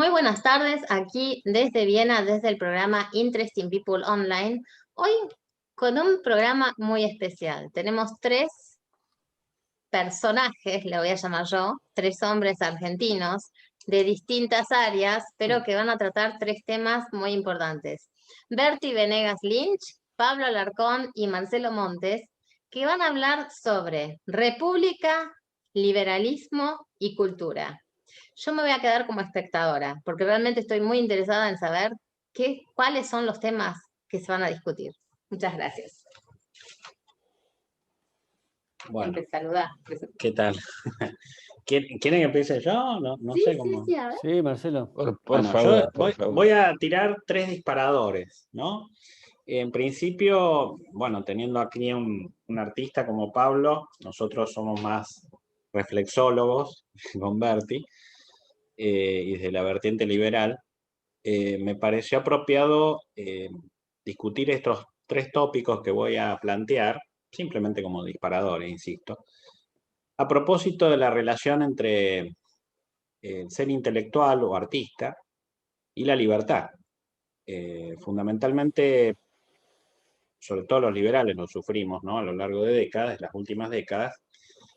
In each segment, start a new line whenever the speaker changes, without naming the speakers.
Muy buenas tardes, aquí desde Viena, desde el programa Interesting People Online. Hoy con un programa muy especial. Tenemos tres personajes, le voy a llamar yo, tres hombres argentinos de distintas áreas, pero que van a tratar tres temas muy importantes. Berti Venegas Lynch, Pablo Alarcón y Marcelo Montes, que van a hablar sobre república, liberalismo y cultura. Yo me voy a quedar como espectadora, porque realmente estoy muy interesada en saber cuáles son los temas que se van a discutir. Muchas gracias.
Bueno,
Saludar.
¿qué tal? ¿Quieren que empiece yo? No
Sí,
sé
sí,
cómo.
sí, a ver.
Sí, Marcelo.
Por
Bueno,
favor,
yo
por favor.
voy a tirar tres disparadores, ¿no? En principio, bueno, teniendo aquí un artista como Pablo, nosotros somos más reflexólogos con Berti, y desde la vertiente liberal, me pareció apropiado discutir estos tres tópicos que voy a plantear, simplemente como disparadores, insisto, a propósito de la relación entre el ser intelectual o artista y la libertad. Fundamentalmente, sobre todo los liberales lo sufrimos, ¿no? A lo largo de décadas, las últimas décadas,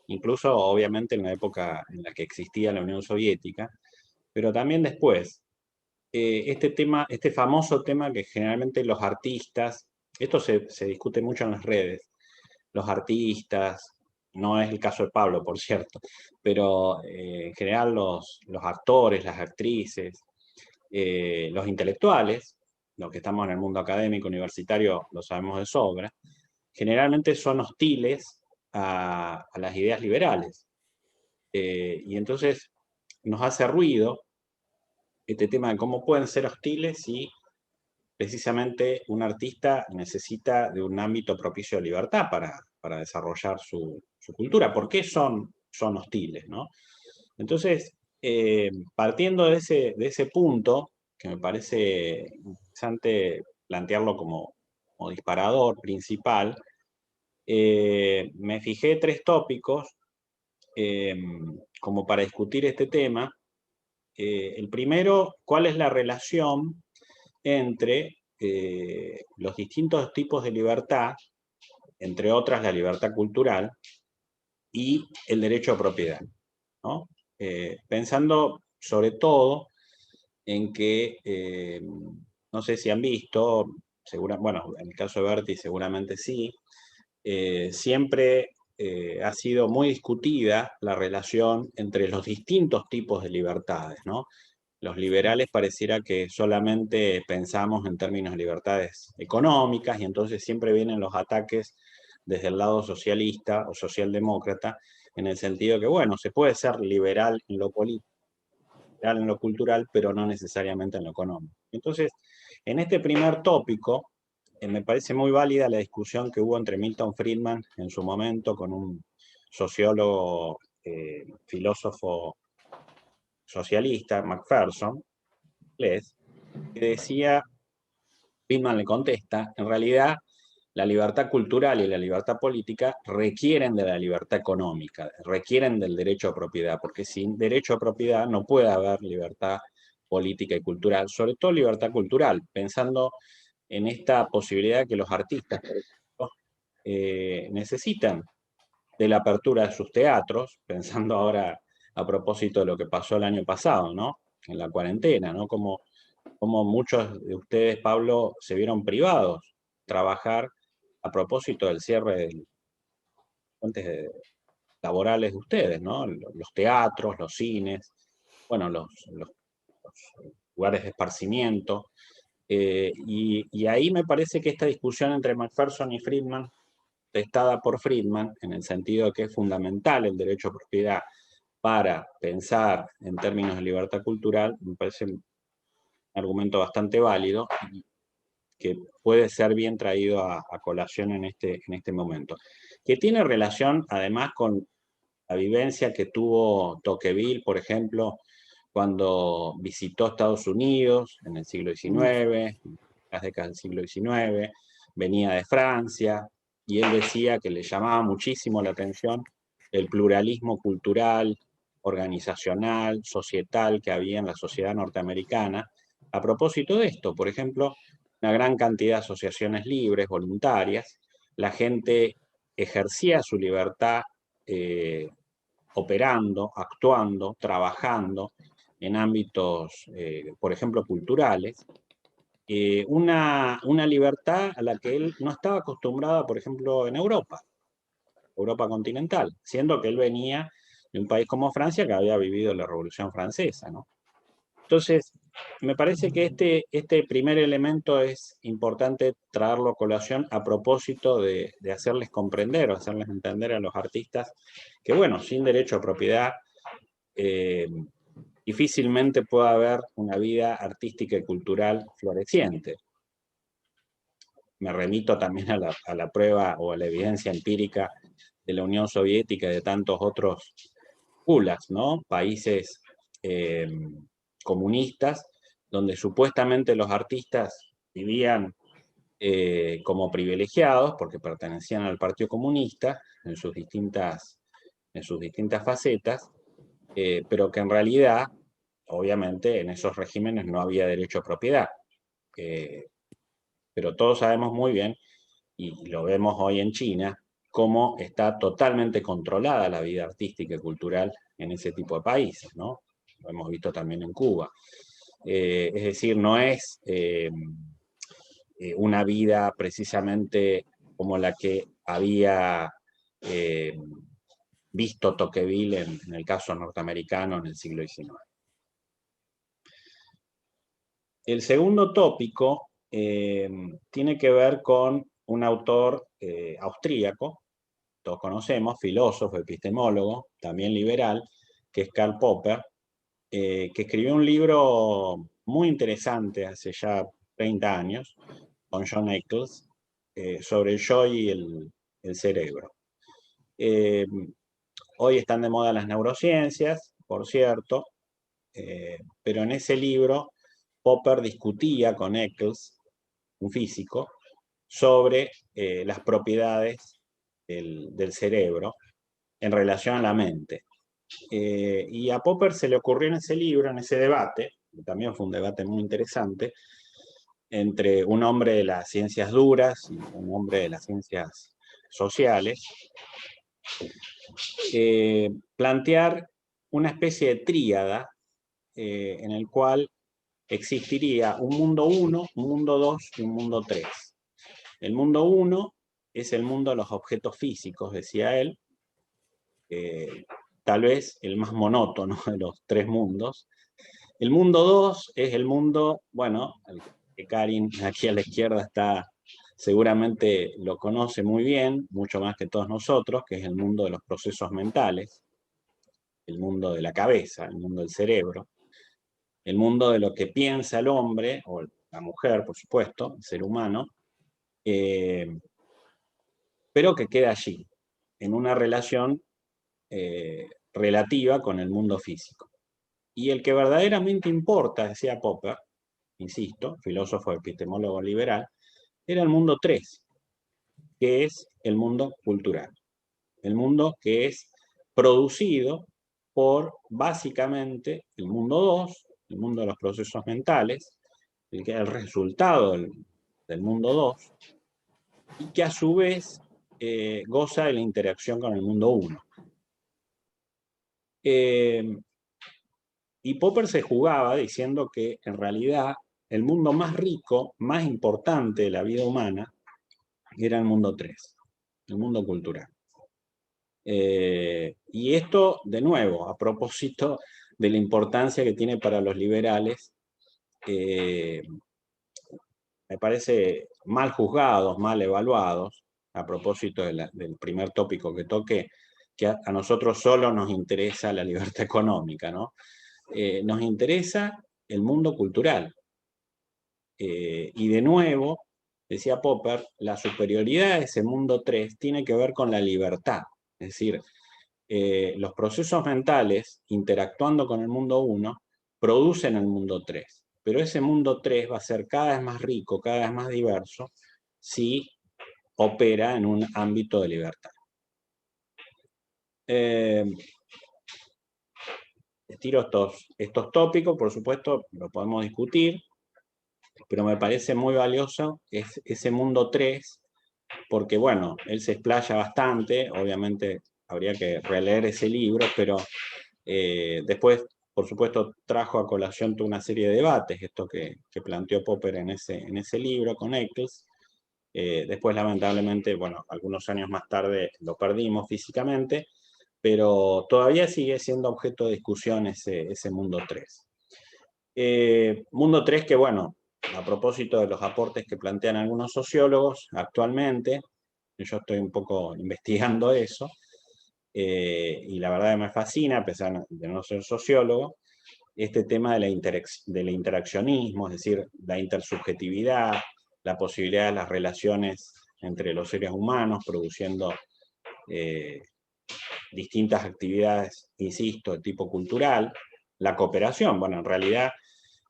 incluso obviamente en la época en la que existía la Unión Soviética, pero también después. Este famoso tema que generalmente los artistas, esto se discute mucho en las redes, los artistas, no es el caso de Pablo, por cierto, pero en general los actores, las actrices, los intelectuales, los que estamos en el mundo académico, universitario, lo sabemos de sobra, generalmente son hostiles a las ideas liberales. Y entonces nos hace ruido este tema de cómo pueden ser hostiles si precisamente un artista necesita de un ámbito propicio de libertad para desarrollar su cultura. ¿Por qué son hostiles, ¿no? Entonces, partiendo de ese punto, que me parece interesante plantearlo como disparador principal, me fijé tres tópicos como para discutir este tema. El primero, ¿cuál es la relación entre los distintos tipos de libertad, entre otras la libertad cultural y el derecho a propiedad, ¿no? Pensando sobre todo en que, no sé si han visto, bueno, en el caso de Berti seguramente sí, siempre ha sido muy discutida la relación entre los distintos tipos de libertades, ¿no? Los liberales pareciera que solamente pensamos en términos de libertades económicas y entonces siempre vienen los ataques desde el lado socialista o socialdemócrata en el sentido que, bueno, se puede ser liberal en lo político, liberal en lo cultural, pero no necesariamente en lo económico. Entonces, en este primer tópico, me parece muy válida la discusión que hubo entre Milton Friedman en su momento con un sociólogo, filósofo socialista, Macpherson, que decía, Friedman le contesta, en realidad la libertad cultural y la libertad política requieren de la libertad económica, requieren del derecho a propiedad, porque sin derecho a propiedad no puede haber libertad política y cultural, sobre todo libertad cultural, pensando en esta posibilidad que los artistas, por ejemplo, necesitan de la apertura de sus teatros, pensando ahora a propósito de lo que pasó el año pasado, ¿no? En la cuarentena, ¿no? Como muchos de ustedes, Pablo, se vieron privados de trabajar a propósito del cierre de fuentes laborales de ustedes, ¿no? Los teatros, los cines, bueno, los lugares de esparcimiento. Y ahí me parece que esta discusión entre Macpherson y Friedman, testada por Friedman, en el sentido de que es fundamental el derecho a propiedad para pensar en términos de libertad cultural, me parece un argumento bastante válido y que puede ser bien traído a colación en este momento. Que tiene relación además con la vivencia que tuvo Tocqueville, por ejemplo, cuando visitó Estados Unidos en el siglo XIX, en las décadas del siglo XIX, venía de Francia, y él decía que le llamaba muchísimo la atención el pluralismo cultural organizacional, societal que había en la sociedad norteamericana a propósito de esto. Por ejemplo, una gran cantidad de asociaciones libres, voluntarias, la gente ejercía su libertad operando, actuando, trabajando en ámbitos, por ejemplo, culturales, una libertad a la que él no estaba acostumbrado, por ejemplo, en Europa continental, siendo que él venía de un país como Francia que había vivido la Revolución Francesa, ¿no? Entonces, me parece que este primer elemento es importante traerlo a colación a propósito de hacerles comprender o hacerles entender a los artistas que, bueno, sin derecho a propiedad, difícilmente puede haber una vida artística y cultural floreciente. Me remito también a la prueba o a la evidencia empírica de la Unión Soviética y de tantos otros gulas, ¿no? Países comunistas, donde supuestamente los artistas vivían como privilegiados porque pertenecían al Partido Comunista en sus distintas facetas, pero que en realidad, obviamente, en esos regímenes no había derecho a propiedad. Pero todos sabemos muy bien, y lo vemos hoy en China, cómo está totalmente controlada la vida artística y cultural en ese tipo de países, ¿no? Lo hemos visto también en Cuba. Es decir, no es una vida precisamente como la que había visto Tocqueville en el caso norteamericano en el siglo XIX. El segundo tópico tiene que ver con un autor austríaco, todos conocemos, filósofo, epistemólogo, también liberal, que es Karl Popper, que escribió un libro muy interesante hace ya 30 años, con John Eccles, sobre el yo y el cerebro. Hoy están de moda las neurociencias, por cierto, pero en ese libro Popper discutía con Eccles, un físico, sobre las propiedades del cerebro en relación a la mente. Y a Popper se le ocurrió en ese libro, en ese debate, que también fue un debate muy interesante, entre un hombre de las ciencias duras y un hombre de las ciencias sociales, plantear una especie de tríada en el cual existiría un mundo 1, un mundo 2 y un mundo 3. El mundo 1 es el mundo de los objetos físicos, decía él, tal vez el más monótono de los tres mundos. El mundo 2 es el mundo, bueno, el que Karin aquí a la izquierda está, seguramente lo conoce muy bien, mucho más que todos nosotros, que es el mundo de los procesos mentales, el mundo de la cabeza, el mundo del cerebro, el mundo de lo que piensa el hombre, o la mujer, por supuesto, el ser humano, pero que queda allí, en una relación relativa con el mundo físico. Y el que verdaderamente importa, decía Popper, insisto, filósofo epistemólogo liberal, era el mundo 3, que es el mundo cultural. El mundo que es producido por básicamente el mundo 2, el mundo de los procesos mentales, el resultado del mundo 2, y que a su vez goza de la interacción con el mundo 1. Y Popper se jugaba diciendo que en realidad el mundo más rico, más importante de la vida humana, era el mundo 3, el mundo cultural. Y esto, de nuevo, a propósito de la importancia que tiene para los liberales, me parece mal juzgados, mal evaluados, a propósito del primer tópico que toqué, que a nosotros solo nos interesa la libertad económica, ¿no? Nos interesa el mundo cultural. Y de nuevo, decía Popper, la superioridad de ese mundo 3 tiene que ver con la libertad. Es decir, los procesos mentales, interactuando con el mundo 1, producen el mundo 3. Pero ese mundo 3 va a ser cada vez más rico, cada vez más diverso, si opera en un ámbito de libertad. estiro estos tópicos, por supuesto, lo podemos discutir, pero me parece muy valioso ese mundo 3, porque bueno, él se explaya bastante, obviamente habría que releer ese libro, pero después, por supuesto, trajo a colación toda una serie de debates, esto que planteó Popper en ese libro con Eccles. Después, lamentablemente, bueno, algunos años más tarde lo perdimos físicamente, pero todavía sigue siendo objeto de discusión ese mundo 3. Mundo 3 que, bueno, a propósito de los aportes que plantean algunos sociólogos actualmente, yo estoy un poco investigando eso, y la verdad que me fascina, a pesar de no ser sociólogo, este tema del interaccionismo, es decir, la intersubjetividad, la posibilidad de las relaciones entre los seres humanos, produciendo distintas actividades, insisto, de tipo cultural, la cooperación, bueno, en realidad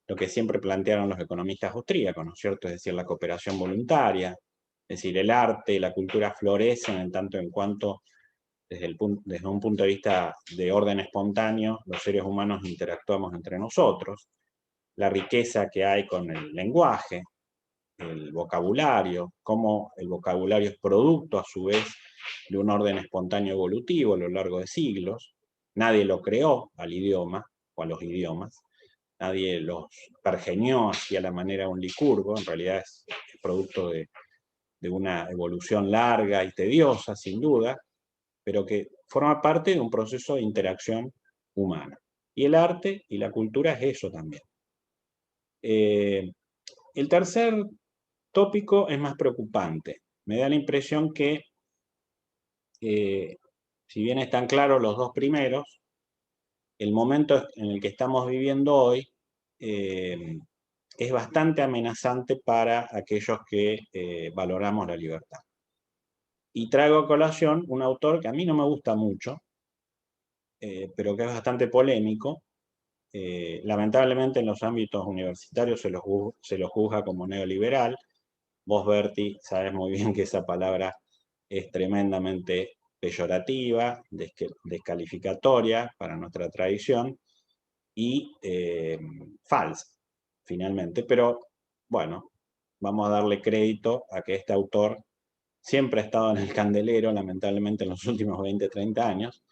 lo que siempre plantearon los economistas austríacos, ¿no es cierto? Es decir, la cooperación voluntaria, es decir, el arte y la cultura florecen en tanto en cuanto desde un punto de vista de orden espontáneo, los seres humanos interactuamos entre nosotros, la riqueza que hay con el lenguaje, el vocabulario, cómo el vocabulario es producto a su vez de un orden espontáneo evolutivo a lo largo de siglos. Nadie lo creó al idioma o a los idiomas, nadie los pergeñó hacia la manera de un licurgo, en realidad es producto de una evolución larga y tediosa, sin duda, pero que forma parte de un proceso de interacción humana. Y el arte y la cultura es eso también. El tercer tópico es más preocupante. Me da la impresión que, si bien están claros los dos primeros, el momento en el que estamos viviendo hoy es bastante amenazante para aquellos que valoramos la libertad. Y traigo a colación un autor que a mí no me gusta mucho, pero que es bastante polémico. Lamentablemente en los ámbitos universitarios se lo juzga como neoliberal. Vos, Berti, sabes muy bien que esa palabra es tremendamente peyorativa, descalificatoria para nuestra tradición y falsa, finalmente. Pero bueno, vamos a darle crédito a que este autor siempre ha estado en el candelero, lamentablemente en los últimos 20, 30 años,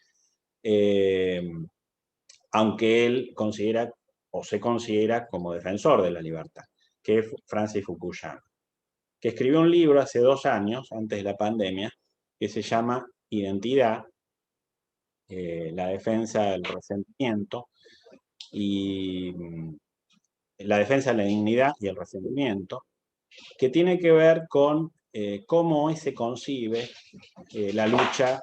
aunque él considera o se considera como defensor de la libertad, que es Francis Fukuyama, que escribió un libro hace 2 años, antes de la pandemia, que se llama Identidad, la defensa del resentimiento y la defensa de la dignidad y el resentimiento, que tiene que ver con cómo hoy se concibe la lucha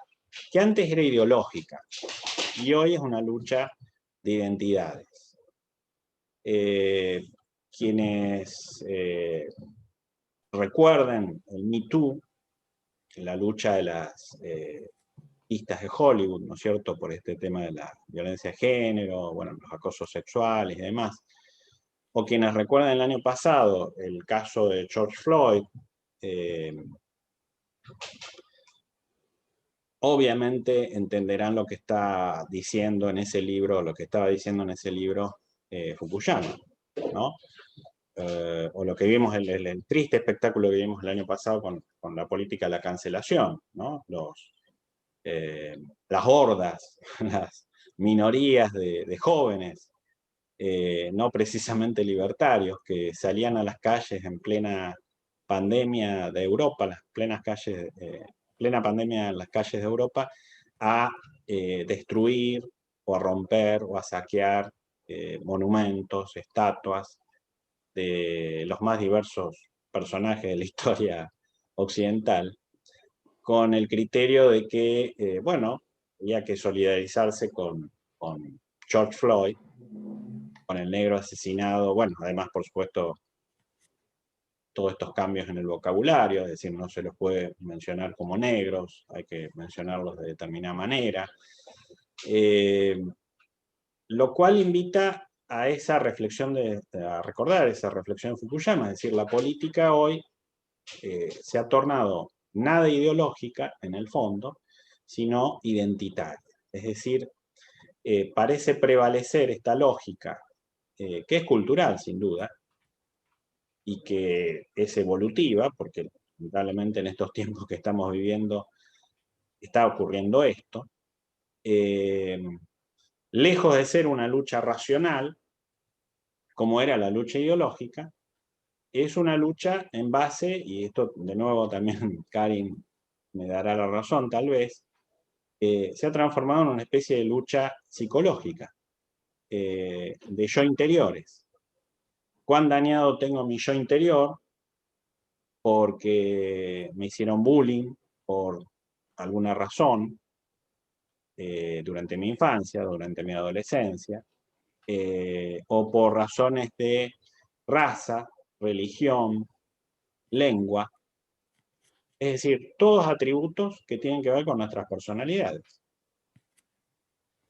que antes era ideológica y hoy es una lucha de identidades. Quienes recuerden el Me Too, la lucha de las artistas de Hollywood, ¿no es cierto?, por este tema de la violencia de género, bueno, los acosos sexuales y demás, o quienes recuerdan el año pasado el caso de George Floyd, obviamente entenderán lo que está diciendo en ese libro, lo que estaba diciendo en ese libro Fukuyama, ¿no? O lo que vimos, el triste espectáculo que vimos el año pasado con la política de la cancelación, ¿no? Las hordas, las minorías de jóvenes, no precisamente libertarios, que salían a las calles en plena pandemia de Europa, las plenas calles, plena pandemia en las calles de Europa, a destruir o a romper o a saquear monumentos, estatuas de los más diversos personajes de la historia occidental, con el criterio de que, bueno, había que solidarizarse con George Floyd, con el negro asesinado, bueno, además, por supuesto, todos estos cambios en el vocabulario, es decir, no se los puede mencionar como negros, hay que mencionarlos de determinada manera, lo cual invita a esa reflexión, a recordar esa reflexión de Fukuyama, es decir, la política hoy se ha tornado nada ideológica en el fondo, sino identitaria. Es decir, parece prevalecer esta lógica, que es cultural sin duda, y que es evolutiva, porque lamentablemente en estos tiempos que estamos viviendo está ocurriendo esto, lejos de ser una lucha racional, como era la lucha ideológica, es una lucha en base, y esto de nuevo también Karin me dará la razón tal vez, se ha transformado en una especie de lucha psicológica, de yo interiores. ¿Cuán dañado tengo mi yo interior? Porque me hicieron bullying por alguna razón durante mi infancia, durante mi adolescencia, o por razones de raza, religión, lengua, es decir, todos atributos que tienen que ver con nuestras personalidades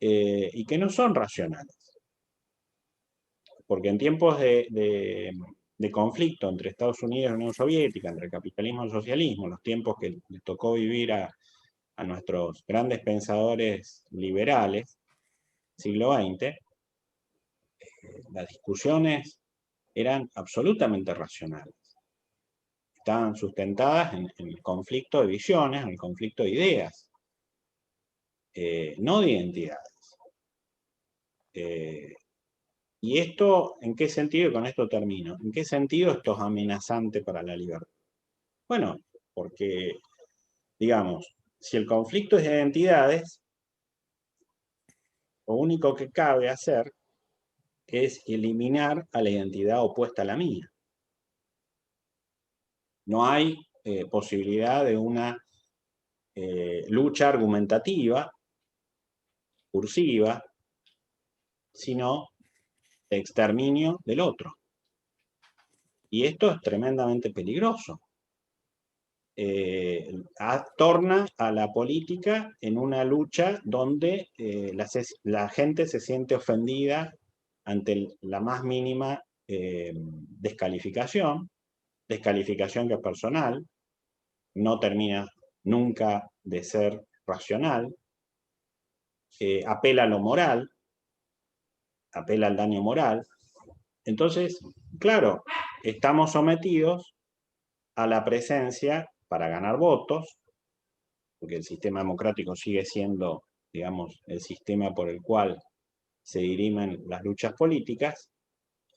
y que no son racionales. Porque en tiempos de conflicto entre Estados Unidos y la Unión Soviética, entre el capitalismo y el socialismo, los tiempos que les tocó vivir a nuestros grandes pensadores liberales, siglo XX, las discusiones eran absolutamente racionales. Estaban sustentadas en el conflicto de visiones, en el conflicto de ideas, no de identidades. ¿Y esto en qué sentido? Y con esto termino. ¿En qué sentido esto es amenazante para la libertad? Bueno, porque, digamos, si el conflicto es de identidades, lo único que cabe hacer es eliminar a la identidad opuesta a la mía. No hay posibilidad de una lucha argumentativa, cursiva, sino de exterminio del otro. Y esto es tremendamente peligroso. Torna a la política en una lucha donde la gente se siente ofendida ante la más mínima descalificación que es personal, no termina nunca de ser racional, apela a lo moral, apela al daño moral. Entonces, claro, estamos sometidos a la presencia para ganar votos, porque el sistema democrático sigue siendo, digamos, el sistema por el cual se dirimen las luchas políticas,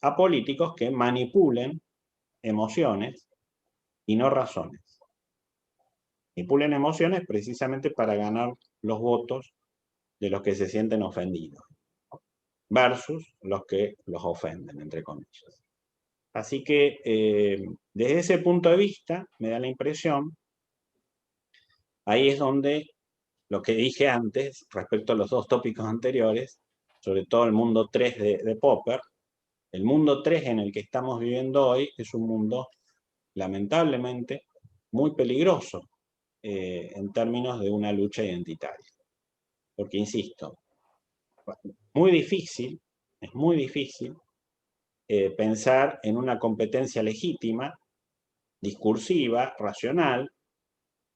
a políticos que manipulen emociones y no razones. Manipulen emociones precisamente para ganar los votos de los que se sienten ofendidos, versus los que los ofenden, entre comillas. Así que desde ese punto de vista, me da la impresión, ahí es donde lo que dije antes, respecto a los dos tópicos anteriores, sobre todo el mundo 3 de Popper, el mundo 3 en el que estamos viviendo hoy es un mundo, lamentablemente, muy peligroso en términos de una lucha identitaria. Porque, insisto, es muy difícil pensar en una competencia legítima, discursiva, racional,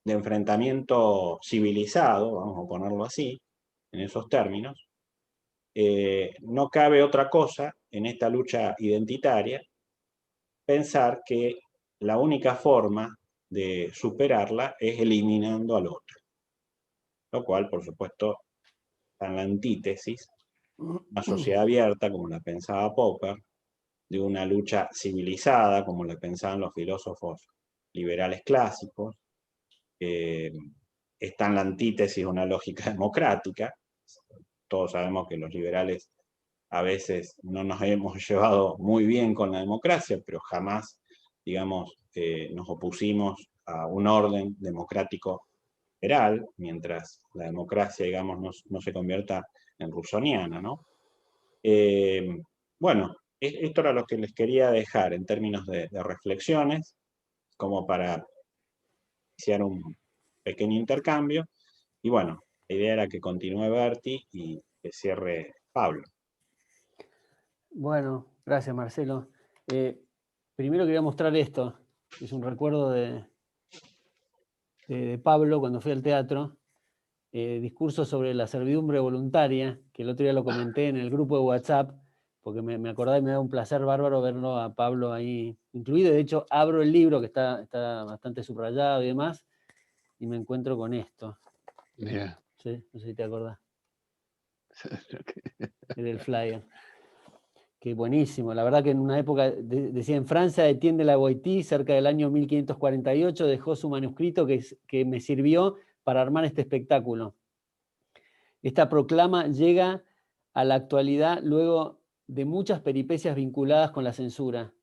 de enfrentamiento civilizado, vamos a ponerlo así, en esos términos. No cabe otra cosa en esta lucha identitaria, pensar que la única forma de superarla es eliminando al otro. Lo cual, por supuesto, está en la antítesis, una sociedad abierta, como la pensaba Popper, de una lucha civilizada, como la pensaban los filósofos liberales clásicos, está en la antítesis de una lógica democrática. Todos sabemos que los liberales a veces no nos hemos llevado muy bien con la democracia, pero jamás, digamos, nos opusimos a un orden democrático liberal, mientras la democracia, digamos, no se convierta en rusoniana, ¿no? Bueno, esto era lo que les quería dejar en términos de reflexiones, como para iniciar un pequeño intercambio. Y bueno, la idea era que continúe Berti y que cierre Pablo.
Bueno, gracias Marcelo. Primero quería mostrar esto. Es un recuerdo de Pablo cuando fui al teatro. discurso sobre la servidumbre voluntaria, que el otro día lo comenté en el grupo de WhatsApp, porque me acordaba y me da un placer bárbaro verlo a Pablo ahí incluido. De hecho, abro el libro que está bastante subrayado y demás, y me encuentro con esto.
Mira.
¿Sí? No sé si te acordás. Era el flyer. Qué buenísimo. La verdad que en una época, decía, en Francia de Etienne de la Boétie, cerca del año 1548, dejó su manuscrito que me sirvió para armar este espectáculo. Esta proclama llega a la actualidad luego de muchas peripecias vinculadas con la censura.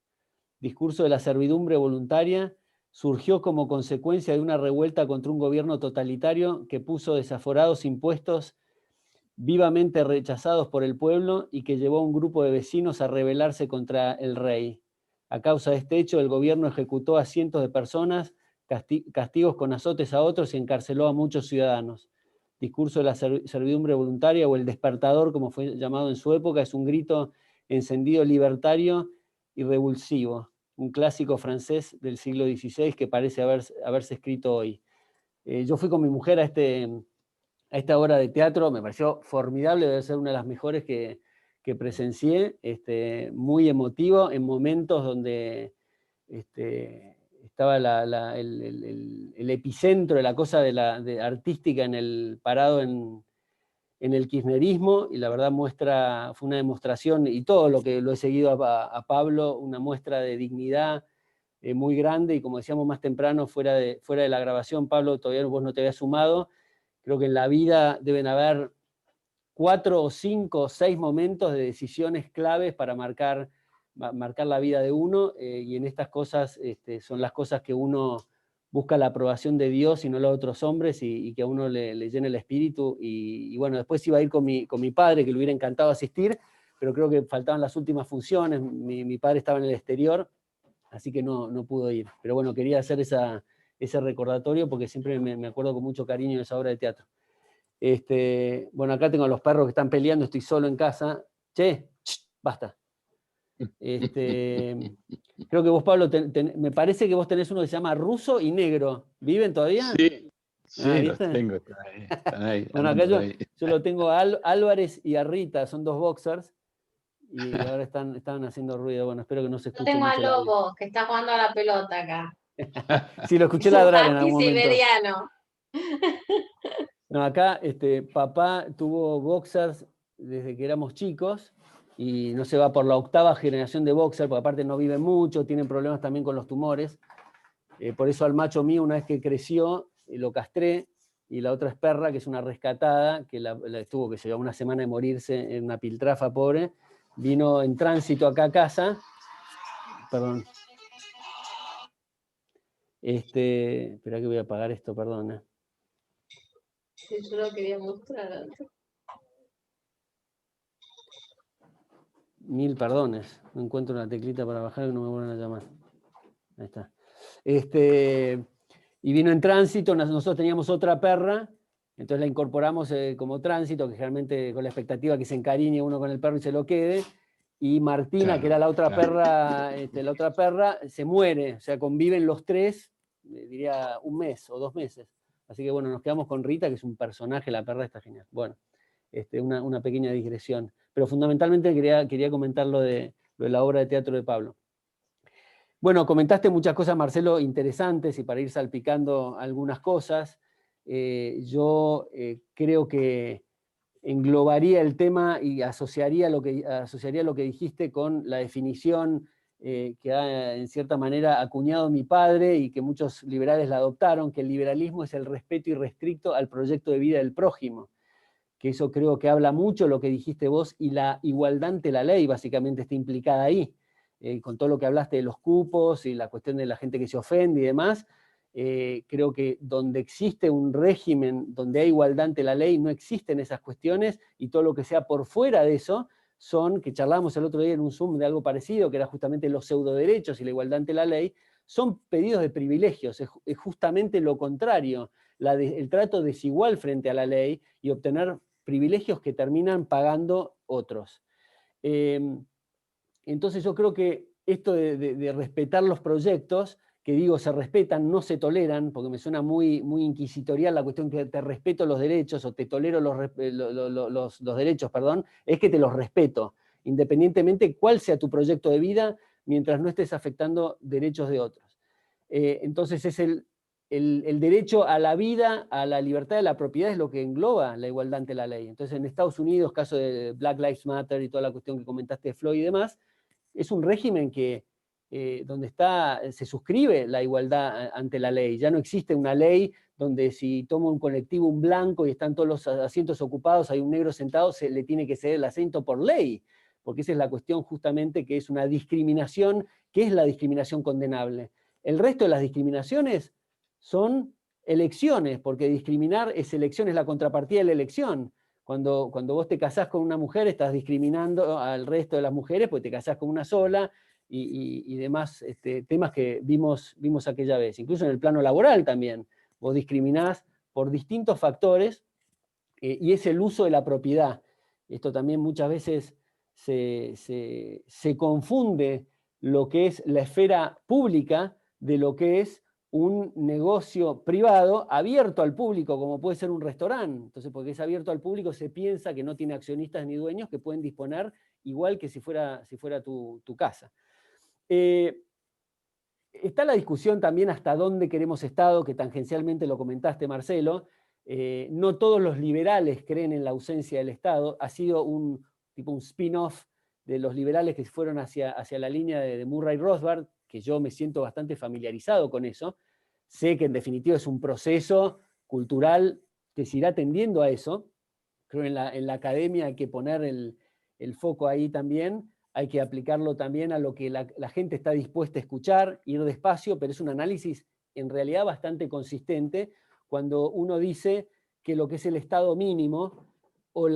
Discurso de la servidumbre voluntaria surgió como consecuencia de una revuelta contra un gobierno totalitario que puso desaforados impuestos vivamente rechazados por el pueblo y que llevó a un grupo de vecinos a rebelarse contra el rey. A causa de este hecho, el gobierno ejecutó a cientos de personas, castigos con azotes a otros y encarceló a muchos ciudadanos. Discurso de la servidumbre voluntaria, o el despertador, como fue llamado en su época, es un grito encendido libertario y revulsivo, un clásico francés del siglo XVI que parece haberse escrito hoy. Yo fui con mi mujer a esta obra de teatro, me pareció formidable, debe ser una de las mejores que presencié, muy emotivo, en momentos donde estaba el epicentro de la cosa artística parado en el kirchnerismo, y la verdad fue una demostración, y todo lo que lo he seguido a Pablo, una muestra de dignidad muy grande, y como decíamos más temprano, fuera de la grabación, Pablo, todavía vos no te habías sumado. Creo que en la vida deben haber 4 o 5 o 6 momentos de decisiones claves para marcar la vida de uno, y en estas cosas son las cosas que uno busca la aprobación de Dios y no la de otros hombres, y que a uno le llena el espíritu. Y bueno, después iba a ir con mi padre, que le hubiera encantado asistir, pero creo que faltaban las últimas funciones, mi padre estaba en el exterior, así que no pudo ir. Pero bueno, quería hacer ese recordatorio porque siempre me acuerdo con mucho cariño de esa obra de teatro. Bueno, acá tengo a los perros que están peleando, estoy solo en casa. Che, basta. Creo que vos, Pablo, me parece que vos tenés uno que se llama Ruso y Negro. ¿Viven todavía?
Sí, los tengo. Están ahí.
Bueno, acá yo lo tengo a Álvarez y a Rita, son 2 boxers, y ahora están haciendo ruido. Bueno, espero que no se
Yo
escuche
tengo
mucho
a
el audio.
Lobo, que está jugando a la pelota acá.
Sí, lo escuché
Es un
ladrar en
husky
algún momento.
siberiano.
No, acá papá tuvo boxers desde que éramos chicos, y no se va por la 8ª generación de boxer, porque aparte no viven mucho, tienen problemas también con los tumores. Por eso al macho mío, una vez que creció, lo castré, y la otra es Perra, que es una rescatada, que estuvo, que se llevó una semana de morirse en una piltrafa pobre, vino en tránsito acá a casa. Perdón. Espera que voy a apagar esto, perdona.
Sí, yo lo quería mostrar antes.
1000 perdones. No encuentro una teclita para bajar, que no me vuelvan a llamar. Ahí está. Y vino en tránsito, nosotros teníamos otra perra, entonces la incorporamos como tránsito, que generalmente con la expectativa que se encariñe uno con el perro y se lo quede. Y Martina, claro, que era la otra perra, se muere, o sea, conviven los 3, diría 1 mes o 2 meses. Así que bueno, nos quedamos con Rita, que es un personaje, la perra está genial. Bueno, una pequeña digresión. Pero fundamentalmente quería comentar lo de la obra de teatro de Pablo. Bueno, comentaste muchas cosas, Marcelo, interesantes, y para ir salpicando algunas cosas, yo creo que englobaría el tema y asociaría lo que dijiste con la definición que ha en cierta manera acuñado mi padre y que muchos liberales la adoptaron, que el liberalismo es el respeto irrestricto al proyecto de vida del prójimo, que eso creo que habla mucho lo que dijiste vos, y la igualdad ante la ley básicamente está implicada ahí. Con todo lo que hablaste de los cupos y la cuestión de la gente que se ofende y demás, creo que donde existe un régimen donde hay igualdad ante la ley, no existen esas cuestiones, y todo lo que sea por fuera de eso que charlábamos el otro día en un Zoom de algo parecido, que era justamente los pseudoderechos y la igualdad ante la ley, son pedidos de privilegios, es justamente lo contrario, el trato desigual frente a la ley y obtener privilegios que terminan pagando otros. Entonces yo creo que esto de respetar los proyectos, que digo se respetan, no se toleran, porque me suena muy, muy inquisitorial la cuestión que te respeto los derechos o te tolero los derechos, perdón, es que te los respeto, independientemente cuál sea tu proyecto de vida, mientras no estés afectando derechos de otros. Entonces es el derecho a la vida, a la libertad de la propiedad es lo que engloba la igualdad ante la ley. Entonces en Estados Unidos, caso de Black Lives Matter y toda la cuestión que comentaste de Floyd y demás, es un régimen que donde se suscribe la igualdad ante la ley. Ya no existe una ley donde si toma un colectivo un blanco y están todos los asientos ocupados, hay un negro sentado, se le tiene que ceder el asiento por ley, porque esa es la cuestión justamente que es una discriminación, que es la discriminación condenable. El resto de las discriminaciones son elecciones, porque discriminar es elección, es la contrapartida de la elección. Cuando vos te casás con una mujer, estás discriminando al resto de las mujeres, porque te casás con una sola, y demás temas que vimos aquella vez. Incluso en el plano laboral también. Vos discriminás por distintos factores, y es el uso de la propiedad. Esto también muchas veces se confunde lo que es la esfera pública de lo que es un negocio privado abierto al público, como puede ser un restaurante. Entonces, porque es abierto al público, se piensa que no tiene accionistas ni dueños que pueden disponer igual que si fuera tu casa. Está la discusión también hasta dónde queremos Estado, que tangencialmente lo comentaste, Marcelo. No todos los liberales creen en la ausencia del Estado. Ha sido un spin-off de los liberales que fueron hacia la línea de Murray Rothbard, que yo me siento bastante familiarizado con eso. Sé que en definitiva es un proceso cultural que se irá tendiendo a eso. Creo en la academia hay que poner el foco ahí también, hay que aplicarlo también a lo que la gente está dispuesta a escuchar, ir despacio, pero es un análisis en realidad bastante consistente cuando uno dice que lo que es el estado mínimo o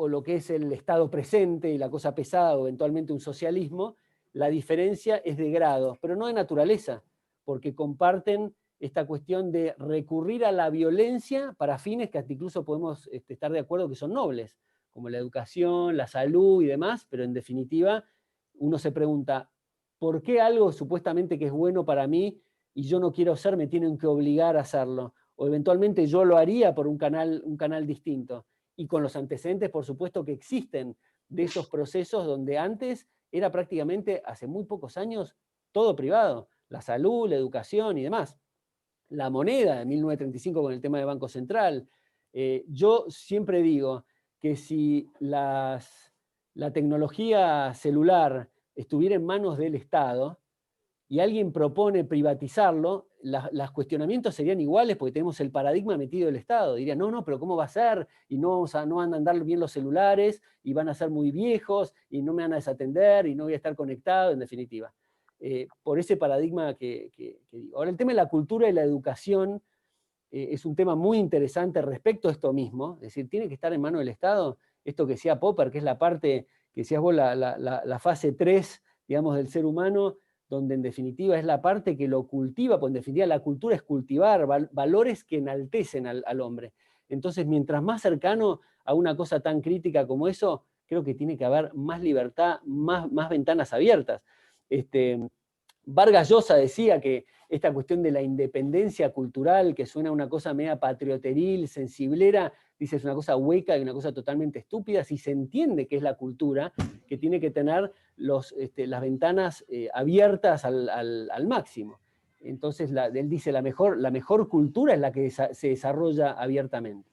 lo que es el estado presente y la cosa pesada o eventualmente un socialismo, la diferencia es de grado, pero no de naturaleza, porque comparten esta cuestión de recurrir a la violencia para fines que hasta incluso podemos estar de acuerdo que son nobles, como la educación, la salud y demás, pero en definitiva uno se pregunta, ¿por qué algo supuestamente que es bueno para mí y yo no quiero ser, me tienen que obligar a hacerlo? O eventualmente yo lo haría por un canal distinto. Y con los antecedentes, por supuesto, que existen de esos procesos donde antes era prácticamente, hace muy pocos años, todo privado. La salud, la educación y demás. La moneda de 1935 con el tema del Banco Central. Yo siempre digo que si la tecnología celular estuviera en manos del Estado y alguien propone privatizarlo, los cuestionamientos serían iguales porque tenemos el paradigma metido del Estado. Dirían, no, pero ¿cómo va a ser? Y no van a andar bien los celulares y van a ser muy viejos y no me van a desatender y no voy a estar conectado, en definitiva. Por ese paradigma que digo. Ahora, el tema de la cultura y la educación es un tema muy interesante respecto a esto mismo, es decir, tiene que estar en manos del Estado, esto que decía Popper, que es la parte, que decías vos, la fase 3, digamos, del ser humano, donde en definitiva es la parte que lo cultiva, pues en definitiva la cultura es cultivar valores que enaltecen al hombre. Entonces, mientras más cercano a una cosa tan crítica como eso, creo que tiene que haber más libertad, más ventanas abiertas. Vargas Llosa decía que esta cuestión de la independencia cultural, que suena una cosa media patrioteril, sensiblera, dice es una cosa hueca y una cosa totalmente estúpida, si se entiende que es la cultura, que tiene que tener las ventanas abiertas al máximo. Entonces él dice la mejor cultura es la que se desarrolla abiertamente.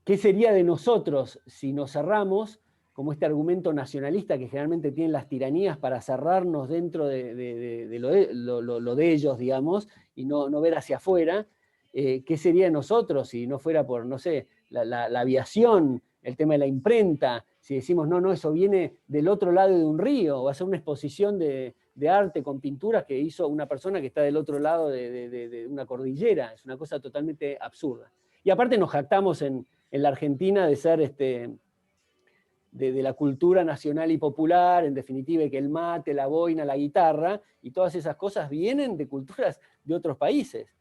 ¿Qué sería de nosotros si nos cerramos? Como este argumento nacionalista que generalmente tienen las tiranías para cerrarnos dentro de lo de ellos, digamos, y no ver hacia afuera. ¿Qué sería de nosotros si no fuera por, no sé, la aviación, el tema de la imprenta? Si decimos, no, eso viene del otro lado de un río, va a ser una exposición de arte con pinturas que hizo una persona que está del otro lado de una cordillera. Es una cosa totalmente absurda. Y aparte nos jactamos en la Argentina de ser de la cultura nacional y popular, en definitiva, que el mate, la boina, la guitarra, y todas esas cosas vienen de culturas de otros países.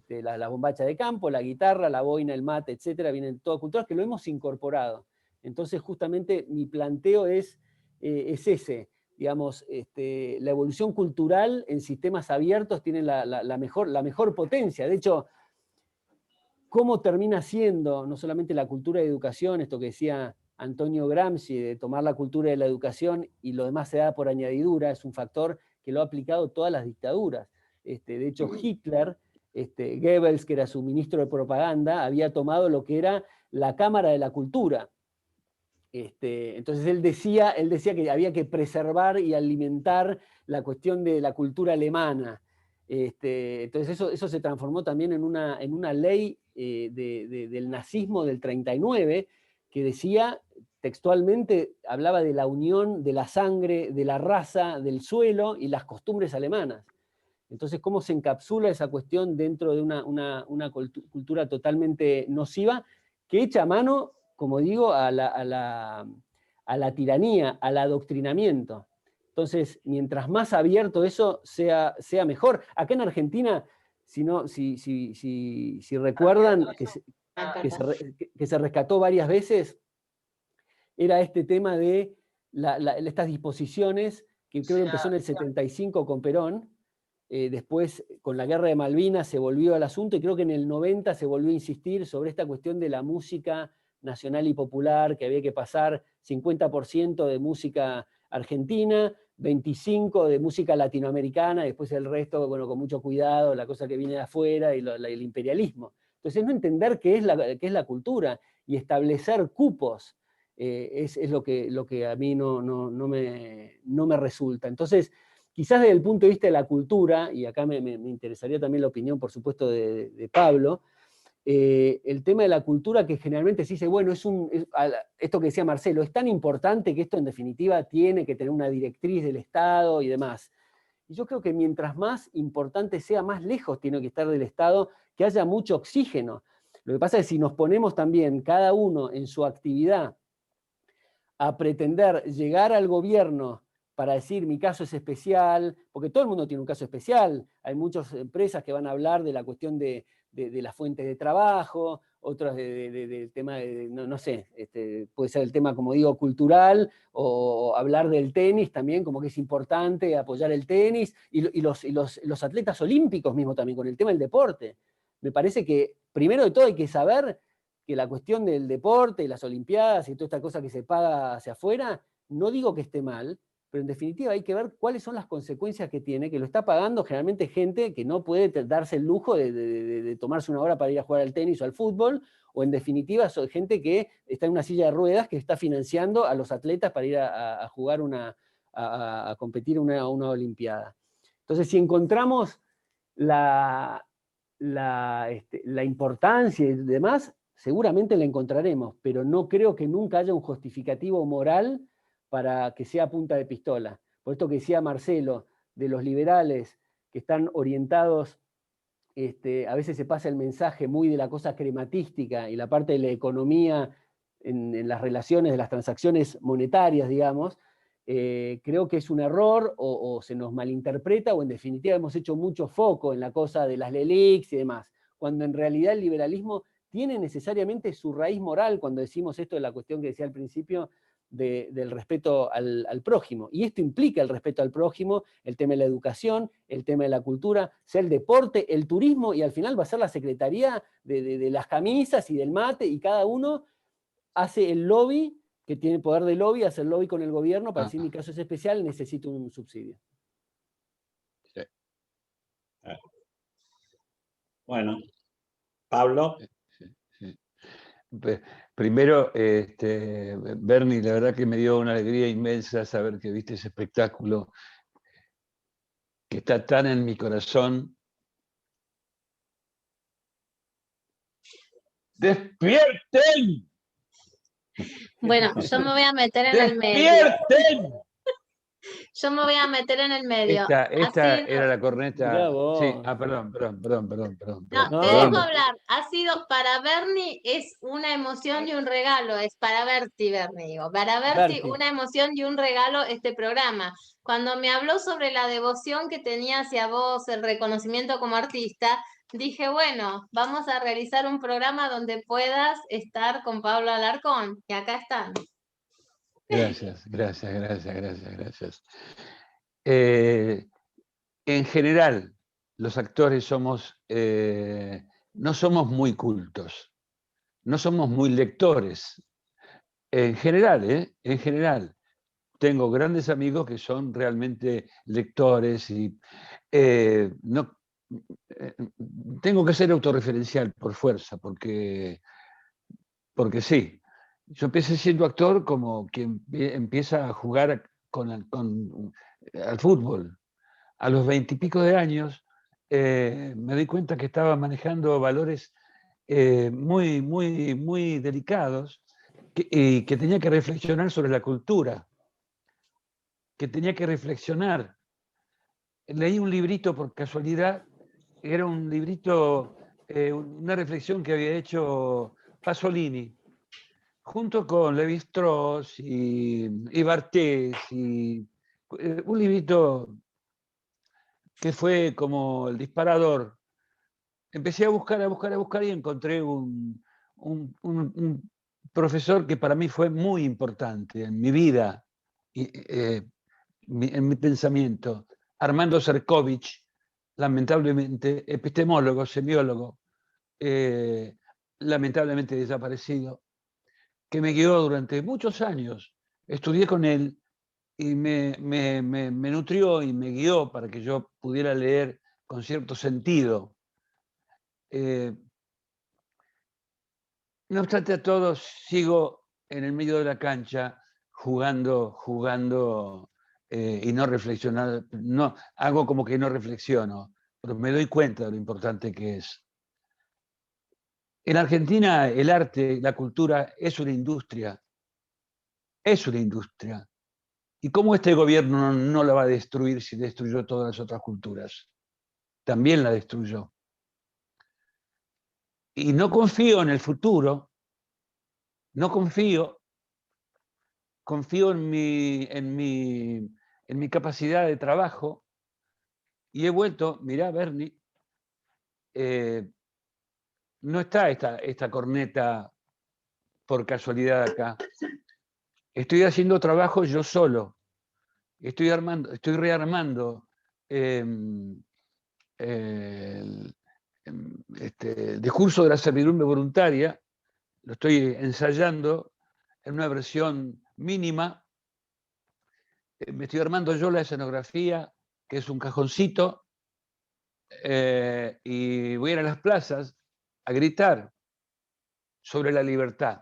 La bombacha de campo, la guitarra, la boina, el mate, etcétera, vienen de todas culturas que lo hemos incorporado. Entonces, justamente, mi planteo es ese. digamos, la evolución cultural en sistemas abiertos tiene la mejor potencia. De hecho, ¿cómo termina siendo no solamente la cultura de educación, esto que decía Antonio Gramsci, de tomar la cultura de la educación y lo demás se da por añadidura? Es un factor que lo ha aplicado todas las dictaduras. De hecho, Hitler, Goebbels, que era su ministro de propaganda, había tomado lo que era la Cámara de la Cultura. Entonces él decía que había que preservar y alimentar la cuestión de la cultura alemana. Entonces eso se transformó también en una ley del nazismo del 39, que decía textualmente, hablaba de la unión de la sangre, de la raza, del suelo y las costumbres alemanas. Entonces, ¿cómo se encapsula esa cuestión dentro de una cultura totalmente nociva, que echa mano, como digo, a la tiranía, al adoctrinamiento? Entonces, mientras más abierto eso sea mejor. Acá en Argentina, si recuerdan, que se rescató varias veces, era este tema de estas disposiciones, que creo que empezó en el 75 con Perón. Después, con la guerra de Malvinas, se volvió al asunto, y creo que en el 90 se volvió a insistir sobre esta cuestión de la música nacional y popular, que había que pasar 50% de música argentina, 25% de música latinoamericana, y después el resto, bueno, con mucho cuidado, la cosa que viene de afuera y el imperialismo. Entonces, no entender qué es la cultura y establecer cupos es lo que a mí no me resulta. Entonces, quizás desde el punto de vista de la cultura, y acá me interesaría también la opinión, por supuesto, de Pablo, el tema de la cultura, que generalmente se dice, bueno, esto que decía Marcelo, es tan importante que esto en definitiva tiene que tener una directriz del Estado y demás. Y yo creo que mientras más importante sea, más lejos tiene que estar del Estado, que haya mucho oxígeno. Lo que pasa es que si nos ponemos también cada uno en su actividad a pretender llegar al gobierno para decir mi caso es especial, porque todo el mundo tiene un caso especial, hay muchas empresas que van a hablar de la cuestión de las fuentes de trabajo, otras del tema no sé, puede ser el tema, como digo, cultural, o hablar del tenis también, como que es importante apoyar el tenis, y los atletas olímpicos mismo también, con el tema del deporte. Me parece que, primero de todo, hay que saber que la cuestión del deporte y las olimpiadas y toda esta cosa que se paga hacia afuera, no digo que esté mal, pero en definitiva hay que ver cuáles son las consecuencias que tiene, que lo está pagando generalmente gente que no puede darse el lujo de tomarse una hora para ir a jugar al tenis o al fútbol, o en definitiva son gente que está en una silla de ruedas que está financiando a los atletas para ir a jugar a competir una olimpiada. Entonces, si encontramos la importancia y demás, seguramente la encontraremos, pero no creo que nunca haya un justificativo moral para que sea punta de pistola. Por esto que decía Marcelo, de los liberales que están orientados, a veces se pasa el mensaje muy de la cosa crematística y la parte de la economía en las relaciones de las transacciones monetarias, digamos. Creo que es un error, o se nos malinterpreta, o en definitiva hemos hecho mucho foco en la cosa de las LELICs y demás, cuando en realidad el liberalismo tiene necesariamente su raíz moral, cuando decimos esto de la cuestión que decía al principio del respeto al prójimo. Y esto implica el respeto al prójimo, el tema de la educación, el tema de la cultura, sea el deporte, el turismo, y al final va a ser la secretaría de las camisas y del mate, y cada uno hace el lobby, que tiene poder de lobby, hace el lobby con el gobierno para decir mi caso es especial, necesito un subsidio.
Sí. Bueno, Pablo.
Sí. Primero, Bernie, la verdad que me dio una alegría inmensa saber que viste ese espectáculo que está tan en mi corazón. ¡Despierten!
Bueno, yo me voy a meter en el medio.
¡Despierten!
Yo me voy a meter en el medio.
Esta era la corneta. Sí, perdón.
No, te dejo hablar. Ha sido para Bernie, es una emoción y un regalo. Es para Berti, Bernie, digo. Para Berti, una emoción y un regalo este programa. Cuando me habló sobre la devoción que tenía hacia vos, el reconocimiento como artista, dije, bueno, vamos a realizar un programa donde puedas estar con Pablo Alarcón. Y acá están.
Gracias. En general, los actores no somos muy cultos, no somos muy lectores. En general. Tengo grandes amigos que son realmente lectores y no, tengo que ser autorreferencial por fuerza, porque sí. Yo empecé siendo actor como quien empieza a jugar al fútbol. A los 20 y pico de años me di cuenta que estaba manejando valores muy delicados y que tenía que reflexionar sobre la cultura, que tenía que reflexionar. Leí un librito por casualidad, era un librito, una reflexión que había hecho Pasolini, junto con Lévi-Strauss y Barthes, un librito que fue como el disparador. Empecé a buscar y encontré un profesor que para mí fue muy importante en mi vida, en mi pensamiento, Armando Serkovich, lamentablemente epistemólogo, semiólogo, lamentablemente desaparecido, que me guió durante muchos años. Estudié con él y me nutrió y me guió para que yo pudiera leer con cierto sentido. No obstante a todo, sigo en el medio de la cancha jugando y no reflexionando. No, hago como que no reflexiono, pero me doy cuenta de lo importante que es. En Argentina el arte, la cultura es una industria. Es una industria. ¿Y cómo este gobierno no la va a destruir si destruyó todas las otras culturas? También la destruyó. Y no confío en el futuro, no confío en mi capacidad de trabajo y he vuelto, mirá, Bernie, no está esta corneta por casualidad acá. Estoy haciendo trabajo yo solo. Estoy rearmando el discurso de la servidumbre voluntaria, lo estoy ensayando en una versión mínima. Me estoy armando yo la escenografía, que es un cajoncito, y voy a ir a las plazas a gritar sobre la libertad,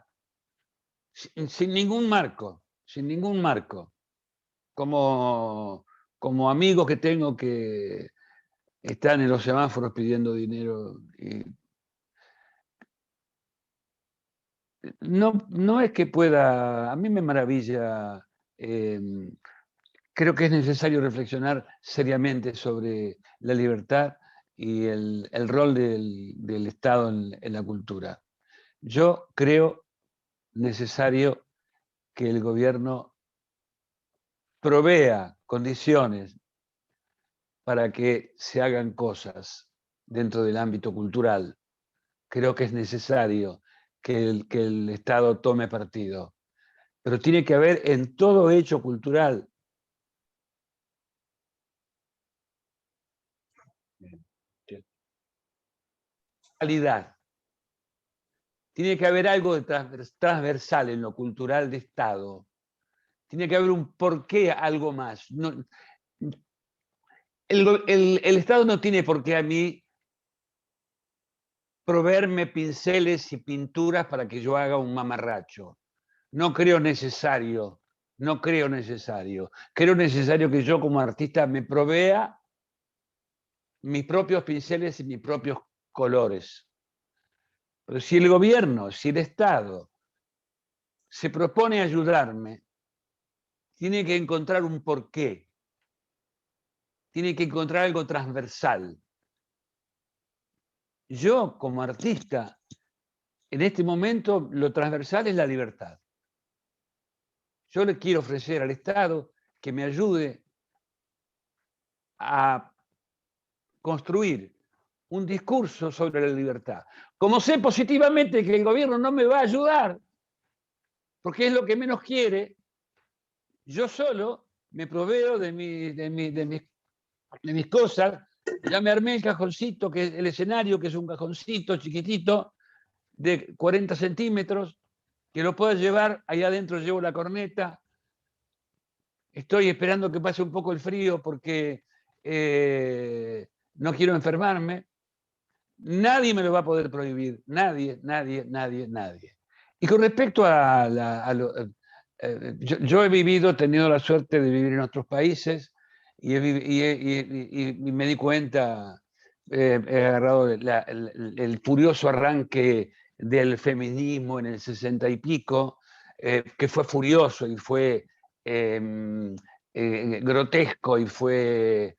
sin ningún marco, como amigos que tengo que están en los semáforos pidiendo dinero. No es que pueda, a mí me maravilla, creo que es necesario reflexionar seriamente sobre la libertad y el rol del Estado en la cultura. Yo creo necesario que el gobierno provea condiciones para que se hagan cosas dentro del ámbito cultural. Creo que es necesario que el Estado tome partido. Pero tiene que haber en todo hecho cultural calidad. Tiene que haber algo transversal en lo cultural de Estado. Tiene que haber un porqué, algo más. No, el Estado no tiene por qué a mí proveerme pinceles y pinturas para que yo haga un mamarracho. No creo necesario. Creo necesario que yo como artista me provea mis propios pinceles y mis propios colores. Pero si el gobierno, si el Estado se propone ayudarme, tiene que encontrar un porqué, tiene que encontrar algo transversal. Yo, como artista, en este momento lo transversal es la libertad. Yo le quiero ofrecer al Estado que me ayude a construir un discurso sobre la libertad. Como sé positivamente que el gobierno no me va a ayudar, porque es lo que menos quiere, yo solo me proveo de mis cosas. Ya me armé el cajoncito, que es el escenario, que es un cajoncito chiquitito de 40 centímetros, que lo puedo llevar. Ahí adentro llevo la corneta. Estoy esperando que pase un poco el frío porque no quiero enfermarme. Nadie me lo va a poder prohibir. Nadie, nadie, nadie, nadie. Y con respecto yo he tenido la suerte de vivir en otros países y me di cuenta, he agarrado el furioso arranque del feminismo en el 60 y pico, que fue furioso y fue grotesco y fue